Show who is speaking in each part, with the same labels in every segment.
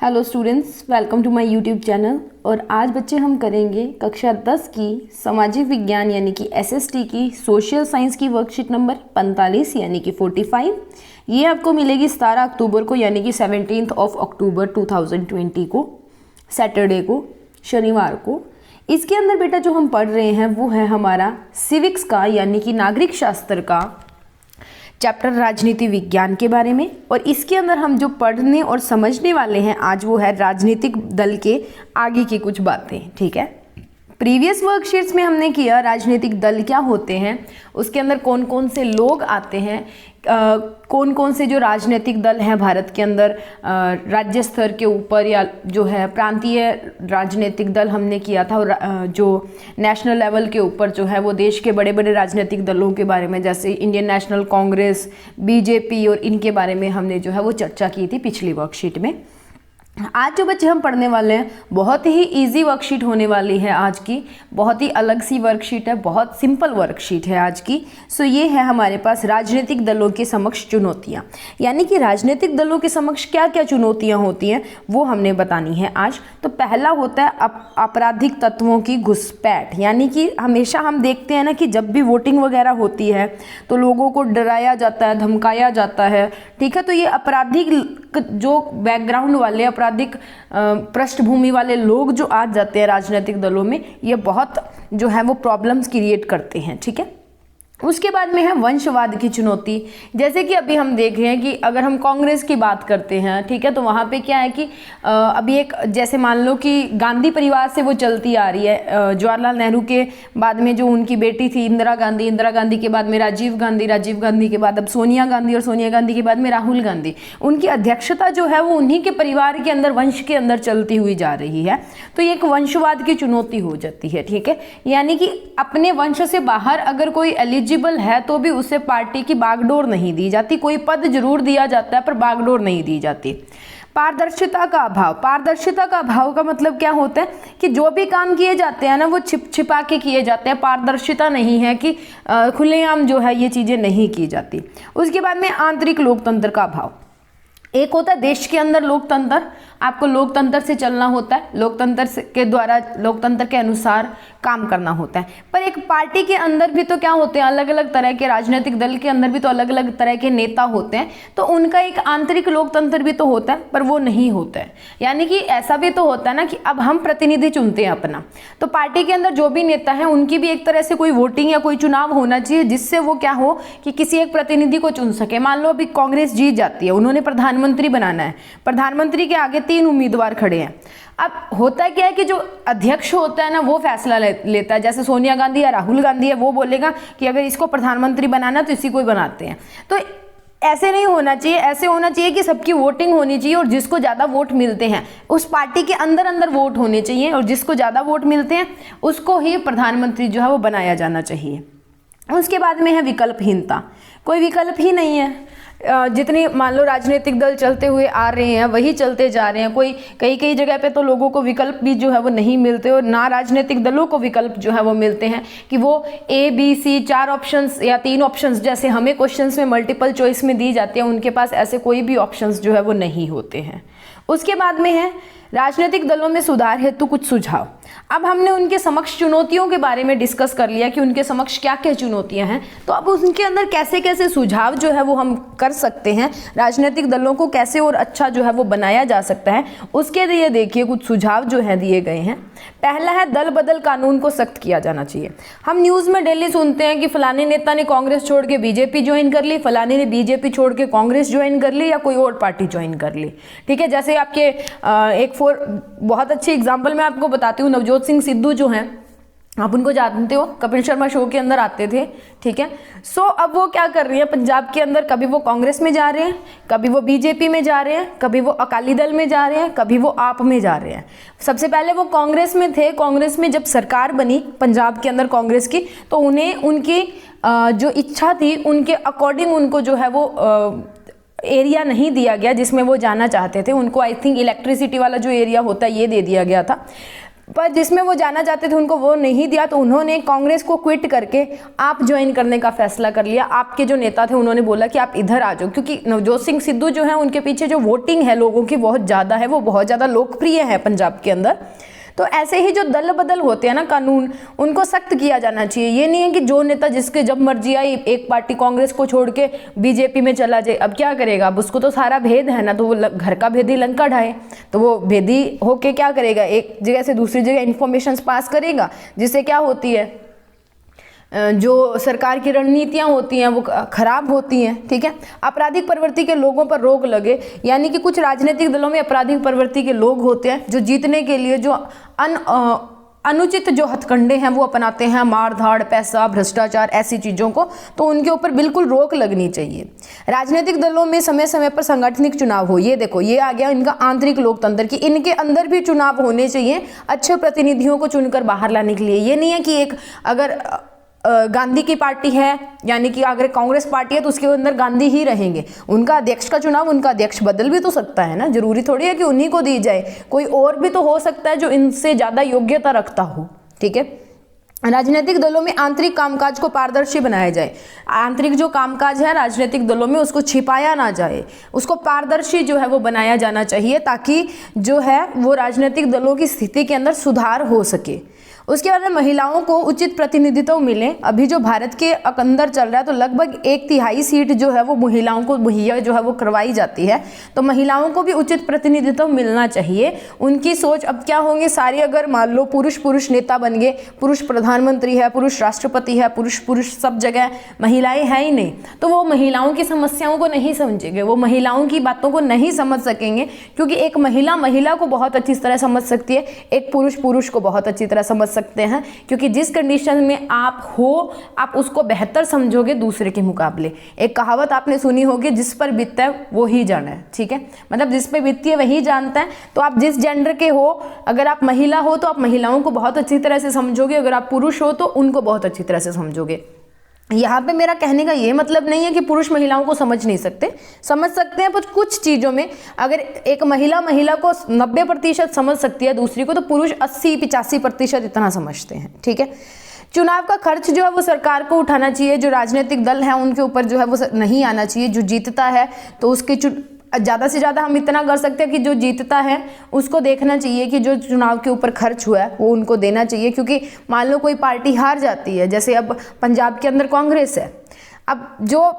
Speaker 1: Hello students, welcome to my YouTube channel. और आज बच्चे हम करेंगे कक्षा 10 की सामाजिक विज्ञान यानी कि एसएसटी की सोशल साइंस की वर्कशीट नंबर 45 यानी कि 45। ये आपको मिलेगी 17 अक्टूबर को यानी कि 17 अक्टूबर 2020 को, सैटरडे को, शनिवार को। इसके अंदर बेटा जो हम पढ़ रहे हैं वो है हमारा सिविक्स का यानी कि नागरिक शास्त्र का चैप्टर राजनीति विज्ञान के बारे में। और इसके अंदर हम जो पढ़ने और समझने वाले हैं आज वो है राजनीतिक दल के आगे की कुछ बातें। ठीक है, प्रीवियस वर्कशीट्स में हमने किया राजनीतिक दल क्या होते हैं, उसके अंदर कौन कौन से लोग आते हैं, कौन कौन से जो राजनीतिक दल हैं भारत के अंदर राज्य स्तर के ऊपर या जो है प्रांतीय राजनीतिक दल हमने किया था। और जो नेशनल लेवल के ऊपर जो है वो देश के बड़े बड़े राजनीतिक दलों के बारे में जैसे इंडियन नेशनल कांग्रेस, बीजेपी और इनके बारे में हमने जो है वो चर्चा की थी पिछली वर्कशीट में। आज जो बच्चे हम पढ़ने वाले हैं बहुत ही इजी वर्कशीट होने वाली है आज की, बहुत ही अलग सी वर्कशीट है, बहुत सिंपल वर्कशीट है आज की। सो ये है हमारे पास राजनीतिक दलों के समक्ष चुनौतियाँ, यानी कि राजनीतिक दलों के समक्ष क्या क्या चुनौतियाँ होती हैं वो हमने बतानी है आज। तो पहला होता है आपराधिक तत्वों की घुसपैठ, यानी कि हमेशा हम देखते हैं ना कि जब भी वोटिंग वगैरह होती है तो लोगों को डराया जाता है, धमकाया जाता है। ठीक है, तो ये आपराधिक जो बैकग्राउंड वाले आपराधिक पृष्ठभूमि वाले लोग जो आ जाते हैं राजनीतिक दलों में, ये बहुत जो है वो प्रॉब्लम्स क्रिएट करते हैं। ठीक है, उसके बाद में है वंशवाद की चुनौती। जैसे कि अभी हम देख रहे हैं कि अगर हम कांग्रेस की बात करते हैं, ठीक है, तो वहाँ पे क्या है कि अभी एक जैसे मान लो कि गांधी परिवार से वो चलती आ रही है। जवाहरलाल नेहरू के बाद में जो उनकी बेटी थी इंदिरा गांधी, इंदिरा गांधी के बाद में राजीव गांधी, राजीव गांधी के बाद अब सोनिया गांधी और सोनिया गांधी के बाद में राहुल गांधी, उनकी अध्यक्षता जो है वो उन्हीं के परिवार के अंदर, वंश के अंदर चलती हुई जा रही है। तो ये एक वंशवाद की चुनौती हो जाती है। ठीक है, यानी कि अपने वंश से बाहर अगर कोई एलिजिबल है तो भी उसे पार्टी की बागडोर नहीं दी जाती, कोई पद जरूर दिया जाता है पर बागडोर नहीं दी जाती। पारदर्शिता का अभाव, पारदर्शिता का अभाव का मतलब क्या होता है कि जो भी काम किए जाते हैं ना वो छिप छिपा के किए जाते हैं, पारदर्शिता नहीं है कि खुलेआम जो है ये चीज़ें नहीं की जाती। उसके बाद में आंतरिक लोकतंत्र का अभाव। एक होता है देश के अंदर लोकतंत्र, आपको लोकतंत्र से चलना होता है, लोकतंत्र के द्वारा, लोकतंत्र के अनुसार काम करना होता है। पर एक पार्टी के अंदर भी तो क्या होते हैं, अलग अलग तरह के राजनीतिक दल के अंदर भी तो अलग अलग तरह के नेता होते हैं, तो उनका एक आंतरिक लोकतंत्र भी तो होता है, पर वो नहीं होता है। यानी कि ऐसा भी तो होता है ना कि अब हम प्रतिनिधि चुनते हैं अपना, तो पार्टी के अंदर जो भी नेता है उनकी भी एक तरह से कोई वोटिंग या कोई चुनाव होना चाहिए जिससे वो क्या हो कि किसी एक प्रतिनिधि को चुन सके। मान लो अभी कांग्रेस जीत जाती है, उन्होंने प्रधानमंत्री बनाना है, प्रधानमंत्री के आगे 3 उम्मीदवार खड़े हैं। अब होता क्या है कि जो अध्यक्ष होता है ना वो फैसला लेता है, जैसे सोनिया गांधी या राहुल गांधी है, वो बोलेगा कि अगर इसको प्रधानमंत्री बनाना तो इसी को ही बनाते हैं। तो ऐसे नहीं होना चाहिए, ऐसे होना चाहिए कि सबकी वोटिंग होनी चाहिए और जिसको ज़्यादा वोट मिलते हैं उस पार्टी के अंदर अंदर वोट होने चाहिए और जिसको ज़्यादा वोट मिलते हैं उसको ही प्रधानमंत्री जो है वो बनाया जाना चाहिए। उसके बाद में है विकल्पहीनता, कोई विकल्प ही नहीं है। जितनी मान लो राजनीतिक दल चलते हुए आ रहे हैं वही चलते जा रहे हैं, कोई कई जगह पे तो लोगों को विकल्प भी जो है वो नहीं मिलते और ना राजनीतिक दलों को विकल्प जो है वो मिलते हैं कि वो ABC 4 ऑप्शंस या 3 ऑप्शंस जैसे हमें क्वेश्चंस में मल्टीपल चॉइस में दी जाती है, उनके पास ऐसे कोई भी ऑप्शंस जो है वो नहीं होते हैं। उसके बाद में है राजनीतिक दलों में सुधार हेतु कुछ सुझाव। अब हमने उनके समक्ष चुनौतियों के बारे में डिस्कस कर लिया कि उनके समक्ष क्या क्या चुनौतियां हैं, तो अब उनके अंदर कैसे कैसे सुझाव जो है वो हम कर सकते हैं, राजनीतिक दलों को कैसे और अच्छा जो है वो बनाया जा सकता है, उसके लिए देखिए कुछ सुझाव जो है दिए गए हैं। पहला है दल बदल कानून को सख्त किया जाना चाहिए। हम न्यूज़ में डेली सुनते हैं कि फलाने नेता ने कांग्रेस छोड़ के बीजेपी ज्वाइन कर ली, फलाने ने बीजेपी छोड़ के कांग्रेस ज्वाइन कर ली या कोई और पार्टी ज्वाइन कर ली। ठीक है, जैसे आपके एक बहुत अच्छी एग्जाम्पल मैं आपको बताती हूँ, नवजोत सिंह सिद्धू जो हैं, आप उनको जानते हो, कपिल शर्मा शो के अंदर आते थे। ठीक है, सो अब वो क्या कर रही हैं पंजाब के अंदर, कभी वो कांग्रेस में जा रहे हैं, कभी वो बीजेपी में जा रहे हैं, कभी वो अकाली दल में जा रहे हैं, कभी वो आप में जा रहे हैं। सबसे पहले वो कांग्रेस में थे, कांग्रेस में जब सरकार बनी पंजाब के अंदर कांग्रेस की, तो उन्हें उनकी जो इच्छा थी उनके अकॉर्डिंग उनको जो है वो एरिया नहीं दिया गया जिसमें वो जाना चाहते थे। उनको आई थिंक इलेक्ट्रिसिटी वाला जो एरिया होता है ये दे दिया गया था। पर जिसमें वो जाना चाहते थे उनको वो नहीं दिया, तो उन्होंने कांग्रेस को क्विट करके आप ज्वाइन करने का फैसला कर लिया। आपके जो नेता थे उन्होंने बोला कि आप इधर आ जाओ, क्योंकि नवजोत सिंह सिद्धू जो है उनके पीछे जो वोटिंग है लोगों की बहुत ज़्यादा है, वो बहुत ज़्यादा लोकप्रिय है पंजाब के अंदर। तो ऐसे ही जो दल बदल होते हैं ना कानून, उनको सख्त किया जाना चाहिए। ये नहीं है कि जो नेता जिसके जब मर्जी आई एक पार्टी कांग्रेस को छोड़ के बीजेपी में चला जाए, अब क्या करेगा, अब उसको तो सारा भेद है ना, तो वो घर का भेदी लंका ढाए, तो वो भेदी होके क्या करेगा, एक जगह से दूसरी जगह इन्फॉर्मेशन पास करेगा, जिससे क्या होती है, जो सरकार की रणनीतियां होती हैं वो खराब होती हैं। ठीक है, आपराधिक प्रवृत्ति के लोगों पर रोक लगे, यानी कि कुछ राजनीतिक दलों में आपराधिक प्रवृत्ति के लोग होते हैं जो जीतने के लिए जो अनुचित जो हथकंडे हैं वो अपनाते हैं, मार धाड़, पैसा, भ्रष्टाचार, ऐसी चीज़ों को, तो उनके ऊपर बिल्कुल रोक लगनी चाहिए। राजनीतिक दलों में समय समय पर सांगठनिक चुनाव हो, ये देखो ये आ गया इनका आंतरिक लोकतंत्र की, इनके अंदर भी चुनाव होने चाहिए अच्छे प्रतिनिधियों को चुनकर बाहर लाने के लिए। ये नहीं है कि एक अगर गांधी की पार्टी है, यानी कि अगर कांग्रेस पार्टी है तो उसके अंदर गांधी ही रहेंगे, उनका अध्यक्ष का चुनाव, उनका अध्यक्ष बदल भी तो सकता है ना, जरूरी थोड़ी है कि उन्हीं को दी जाए, कोई और भी तो हो सकता है जो इनसे ज़्यादा योग्यता रखता हो। ठीक है, राजनीतिक दलों में आंतरिक कामकाज को पारदर्शी बनाया जाए। आंतरिक जो कामकाज है राजनीतिक दलों में उसको छिपाया ना जाए, उसको पारदर्शी जो है वो बनाया जाना चाहिए, ताकि जो है वो राजनीतिक दलों की स्थिति के अंदर सुधार हो सके। उसके बाद में महिलाओं को उचित प्रतिनिधित्व मिले। अभी जो भारत के अंदर चल रहा है तो लगभग 1/3 सीट जो है वो महिलाओं को मुहैया जो है वो करवाई जाती है, तो महिलाओं को भी उचित प्रतिनिधित्व मिलना चाहिए। उनकी सोच अब क्या होंगे, सारे अगर मान लो पुरुष नेता बन गए, पुरुष प्रधानमंत्री है, पुरुष राष्ट्रपति है, पुरुष सब जगह, महिलाएं है ही नहीं, तो वो महिलाओं की समस्याओं को नहीं समझेंगे, वो महिलाओं की बातों को नहीं समझ सकेंगे, क्योंकि एक महिला को बहुत अच्छी तरह समझ सकती है, एक पुरुष को बहुत अच्छी तरह समझ सकते हैं, क्योंकि जिस कंडीशन में आप हो आप उसको बेहतर समझोगे दूसरे के मुकाबले। एक कहावत आपने सुनी होगी, जिस पर बीतता है वो ही जाना है। ठीक है, मतलब जिस पे बीतती है वही जानता है। तो आप जिस जेंडर के हो, अगर आप महिला हो तो आप महिलाओं को बहुत अच्छी तरह से समझोगे, अगर आप पुरुष हो तो उनको बहुत अच्छी तरह से समझोगे। यहाँ पे मेरा कहने का ये मतलब नहीं है कि पुरुष महिलाओं को समझ नहीं सकते, समझ सकते हैं, पर कुछ चीज़ों में अगर एक महिला को 90% समझ सकती है दूसरी को, तो पुरुष 80-85% इतना समझते हैं। ठीक है, चुनाव का खर्च जो है वो सरकार को उठाना चाहिए, जो राजनीतिक दल हैं उनके ऊपर जो है वो नहीं आना चाहिए। जो जीतता है तो उसके ज़्यादा से ज़्यादा हम इतना कर सकते हैं कि जो जीतता है उसको देखना चाहिए कि जो चुनाव के ऊपर खर्च हुआ है वो उनको देना चाहिए, क्योंकि मान लो कोई पार्टी हार जाती है, जैसे अब पंजाब के अंदर कांग्रेस है, अब जो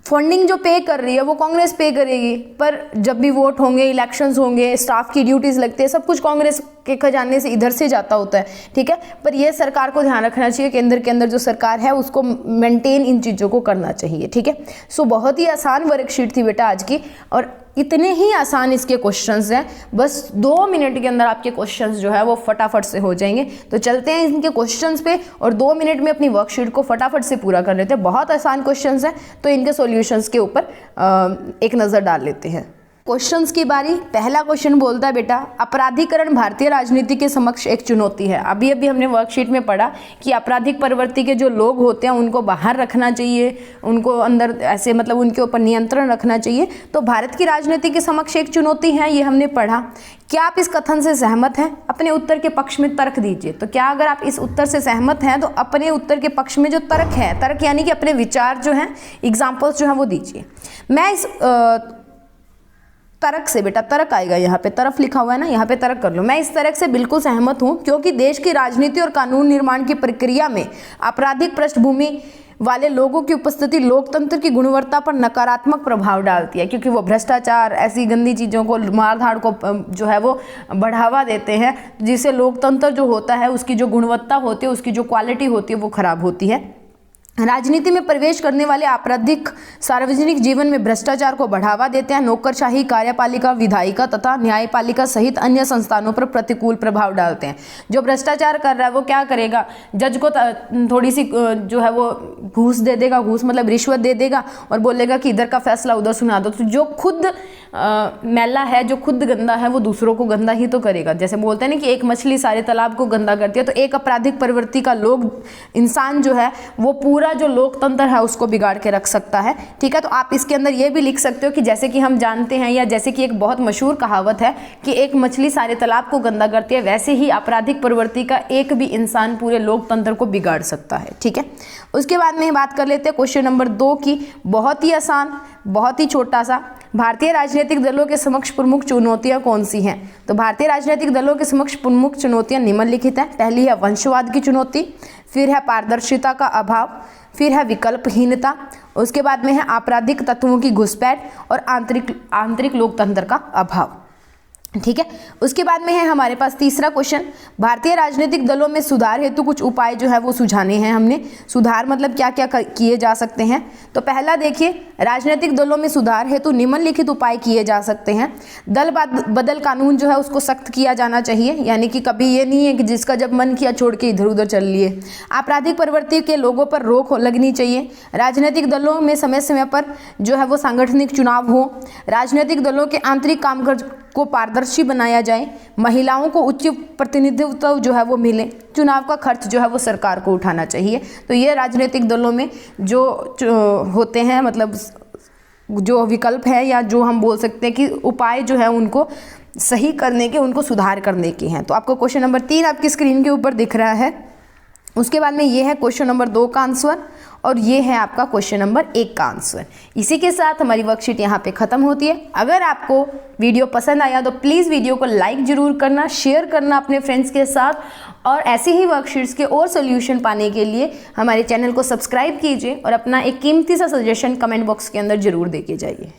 Speaker 1: फंडिंग जो पे कर रही है वो कांग्रेस पे करेगी, पर जब भी वोट होंगे, इलेक्शंस होंगे, स्टाफ की ड्यूटीज लगती है, सब कुछ कांग्रेस के खजाने से इधर से जाता होता है। ठीक है, पर ये सरकार को ध्यान रखना चाहिए, केंद्र के अंदर जो सरकार है उसको मेंटेन इन चीज़ों को करना चाहिए। ठीक है, सो बहुत ही आसान वर्कशीट थी बेटा आज की, और इतने ही आसान इसके क्वेश्चंस हैं, बस 2 मिनट के अंदर आपके क्वेश्चंस जो है वो फटाफट से हो जाएंगे। तो चलते हैं इनके क्वेश्चंस पे और 2 मिनट में अपनी वर्कशीट को फटाफट से पूरा कर लेते हैं। बहुत आसान क्वेश्चंस हैं, तो इनके सॉल्यूशंस के ऊपर एक नज़र डाल लेते हैं। क्वेश्चंस की बारी। पहला क्वेश्चन बोलता है बेटा, अपराधीकरण भारतीय राजनीति के समक्ष एक चुनौती है। अभी हमने वर्कशीट में पढ़ा कि आपराधिक प्रवृत्ति के जो लोग होते हैं उनको बाहर रखना चाहिए, उनको अंदर ऐसे मतलब उनके ऊपर नियंत्रण रखना चाहिए। तो भारत की राजनीति के समक्ष एक चुनौती है, ये हमने पढ़ा। क्या आप इस कथन से सहमत हैं? अपने उत्तर के पक्ष में तर्क दीजिए। तो क्या अगर आप इस उत्तर से सहमत हैं तो अपने उत्तर के पक्ष में जो तर्क है, तर्क यानी कि अपने विचार जो हैं, एग्जाम्पल्स जो हैं वो दीजिए। मैं इस तर्क से, बेटा तर्क आएगा यहाँ पे, तरफ लिखा हुआ है ना, यहाँ पे तर्क कर लो। मैं इस तर्क से बिल्कुल सहमत हूँ, क्योंकि देश की राजनीति और कानून निर्माण की प्रक्रिया में आपराधिक पृष्ठभूमि वाले लोगों की उपस्थिति लोकतंत्र की गुणवत्ता पर नकारात्मक प्रभाव डालती है, क्योंकि वो भ्रष्टाचार, ऐसी गंदी चीज़ों को, मारधाड़ को जो है वो बढ़ावा देते हैं, जिससे लोकतंत्र जो होता है उसकी जो गुणवत्ता होती है, उसकी जो क्वालिटी होती है वो खराब होती है। राजनीति में प्रवेश करने वाले आपराधिक सार्वजनिक जीवन में भ्रष्टाचार को बढ़ावा देते हैं। नौकरशाही, कार्यपालिका, विधायिका तथा न्यायपालिका सहित अन्य संस्थानों पर प्रतिकूल प्रभाव डालते हैं। जो भ्रष्टाचार कर रहा है वो क्या करेगा, जज को थोड़ी सी जो है वो घूस दे देगा, घूस मतलब रिश्वत दे देगा, और बोलेगा कि इधर का फैसला उधर सुना दो। तो जो खुद मैला है, जो खुद गंदा है, वो दूसरों को गंदा ही तो करेगा। जैसे बोलते हैं ना कि एक मछली सारे तालाब को गंदा करती है, तो एक आपराधिक प्रवृत्ति का लोग इंसान जो है वो पूरा पूरा जो लोकतंत्र है उसको बिगाड़ के रख सकता है। ठीक है, तो आप इसके अंदर ये भी लिख सकते हो कि जैसे कि हम जानते हैं, या जैसे कि एक बहुत मशहूर कहावत है कि एक मछली सारे तालाब को गंदा करती है, वैसे ही आपराधिक प्रवृत्ति का एक भी इंसान पूरे लोकतंत्र को बिगाड़ सकता है। ठीक है, उसके बाद में बात कर लेते हैं क्वेश्चन नंबर 2 की। बहुत ही आसान, बहुत ही छोटा सा, भारतीय राजनीतिक दलों के समक्ष प्रमुख चुनौतियां कौन सी हैं? तो भारतीय राजनीतिक दलों के समक्ष प्रमुख चुनौतियां निम्नलिखित हैं। पहली है वंशवाद की चुनौती, फिर है पारदर्शिता का अभाव, फिर है विकल्पहीनता, उसके बाद में है आपराधिक तत्वों की घुसपैठ और आंतरिक लोकतंत्र का अभाव। ठीक है, उसके बाद में है हमारे पास तीसरा क्वेश्चन, भारतीय राजनीतिक दलों में सुधार हेतु कुछ उपाय जो है वो सुझाने हैं हमने। सुधार मतलब क्या क्या किए जा सकते हैं? तो पहला देखिए, राजनीतिक दलों में सुधार हेतु निम्नलिखित उपाय किए जा सकते हैं। दल बदल कानून जो है उसको सख्त किया जाना चाहिए, यानी कि कभी ये नहीं है कि जिसका जब मन किया छोड़ के इधर उधर चल लिए। आपराधिक प्रवृत्ति के लोगों पर रोक लगनी चाहिए। राजनीतिक दलों में समय समय पर जो है वो सांगठनिक चुनाव हो। राजनीतिक दलों के आंतरिक कामकाज को पारदर्शी बनाया जाए। महिलाओं को उच्च प्रतिनिधित्व जो है वो मिले। चुनाव का खर्च जो है वो सरकार को उठाना चाहिए। तो ये राजनीतिक दलों में जो होते हैं, मतलब जो विकल्प है, या जो हम बोल सकते हैं कि उपाय जो है उनको सही करने के, उनको सुधार करने के हैं। तो आपको क्वेश्चन नंबर 3 आपकी स्क्रीन के ऊपर दिख रहा है। उसके बाद में ये है क्वेश्चन नंबर 2 का आंसर, और ये है आपका क्वेश्चन नंबर 1 का आंसर। इसी के साथ हमारी वर्कशीट यहाँ पे ख़त्म होती है। अगर आपको वीडियो पसंद आया तो प्लीज़ वीडियो को लाइक ज़रूर करना, शेयर करना अपने फ्रेंड्स के साथ, और ऐसे ही वर्कशीट्स के और सोल्यूशन पाने के लिए हमारे चैनल को सब्सक्राइब कीजिए और अपना एक कीमती सा सजेशन कमेंट बॉक्स के अंदर ज़रूर दे के जाइए।